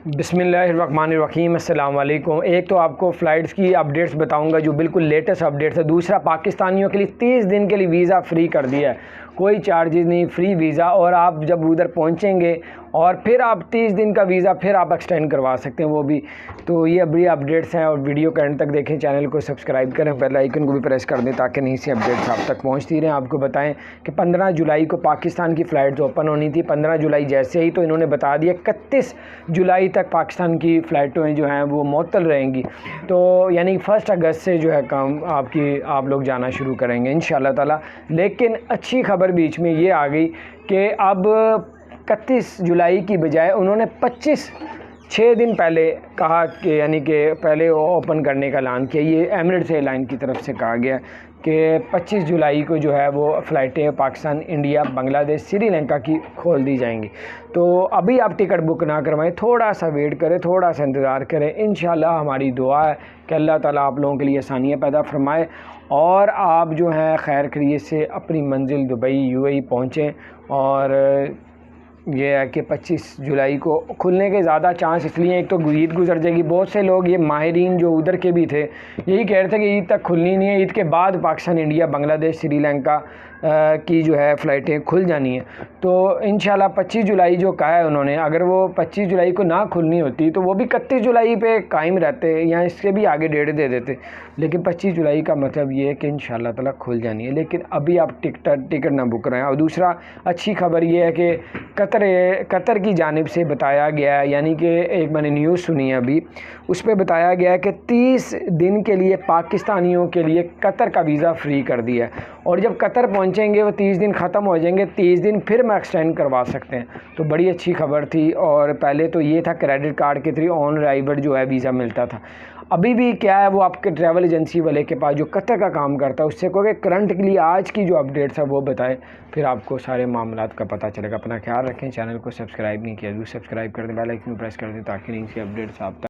بسم اللہ الرحمن الرحیم۔ السلام علیکم۔ ایک تو آپ کو فلائٹس کی اپڈیٹس بتاؤں گا جو بالکل لیٹسٹ اپڈیٹس ہے۔ دوسرا، پاکستانیوں کے لیے 30 دن کے لیے ویزا فری کر دیا ہے، کوئی چارجز نہیں، فری ویزا، اور آپ جب ادھر پہنچیں گے اور پھر آپ 30 دن کا ویزا پھر آپ ایکسٹینڈ کروا سکتے ہیں وہ بھی۔ تو یہ ابھی اپڈیٹس ہیں، اور ویڈیو کا اینڈ تک دیکھیں، چینل کو سبسکرائب کریں، بیل آئیکن کو بھی پریس کر دیں تاکہ نئی سی اپڈیٹس آپ تک پہنچتی رہیں۔ آپ کو بتائیں کہ 15 جولائی کو پاکستان کی فلائٹس اوپن ہونی تھی۔ 15 جولائی جیسے ہی تو انہوں نے بتا دیا 31 جولائی تک پاکستان کی فلائٹیں جو ہیں وہ معطل رہیں گی، تو یعنی 1 اگست سے جو ہے کام آپ لوگ جانا شروع کریں گے انشاءاللہ تعالی۔ لیکن اچھی خبر بیچ میں یہ آ گئی کہ اب 31 جولائی کی بجائے انہوں نے 6 دن پہلے کہا کہ یعنی کہ پہلے اوپن کرنے کا اعلان کیا۔ یہ ایمریٹس ایئر لائن کی طرف سے کہا گیا کہ 25 جولائی کو جو ہے وہ فلائٹیں پاکستان، انڈیا، بنگلہ دیش، سری لنکا کی کھول دی جائیں گی۔ تو ابھی آپ ٹکٹ بک نہ کروائیں، تھوڑا سا ویٹ کریں، تھوڑا سا انتظار کریں۔ انشاءاللہ ہماری دعا ہے کہ اللہ تعالیٰ آپ لوگوں کے لیے آسانیاں پیدا فرمائے اور آپ جو ہیں خیر خیریت سے اپنی منزل دبئی UAE پہنچیں۔ اور یہ ہے کہ 25 جولائی کو کھلنے کے زیادہ چانس اس لیے، ایک تو عید گزر جائے گی، بہت سے لوگ یہ ماہرین جو ادھر کے بھی تھے یہی کہہ رہے تھے کہ عید تک کھلنی نہیں ہے، عید کے بعد پاکستان، انڈیا، بنگلہ دیش، سری لنکا کی جو ہے فلائٹیں کھل جانی ہیں۔ تو انشاءاللہ 25 جولائی جو کہا ہے انہوں نے، اگر وہ 25 جولائی کو نہ کھلنی ہوتی تو وہ بھی 31 جولائی پہ قائم رہتے یا اس سے بھی آگے ڈیٹ دے دیتے، لیکن 25 جولائی کا مطلب یہ ہے کہ انشاءاللہ تعالیٰ کھل جانی ہے۔ لیکن ابھی آپ ٹکٹ نہ بک رہے ہیں۔ اور دوسرا اچھی خبر یہ ہے کہ قطر کی جانب سے بتایا گیا ہے، یعنی کہ ایک میں نے نیوز سنی ہے ابھی، اس پہ بتایا گیا ہے کہ 30 دن کے لیے پاکستانیوں کے لیے قطر کا ویزا فری کر دیا ہے، اور جب قطر پہنچیں گے وہ 30 دن ختم ہو جائیں گے، 30 دن پھر میں ایکسٹینڈ کروا سکتے ہیں۔ تو بڑی اچھی خبر تھی۔ اور پہلے تو یہ تھا کریڈٹ کارڈ کے تھرو آن ارائیول جو ہے ویزا ملتا تھا، ابھی بھی کیا ہے وہ آپ کے ٹریول ایجنسی والے کے پاس جو قطر کا کام کرتا ہے اس سے کہو کہ کرنٹ کے لیے آج کی جو اپڈیٹس ہے وہ بتائے، پھر آپ کو سارے معاملات کا پتہ چلے گا۔ اپنا خیال رکھیں، چینل کو سبسکرائب نہیں کیا، سبسکرائب کر دیں، بیل آئیکن پریس کر دیں تاکہ نئی سی اپڈیٹس آپ تک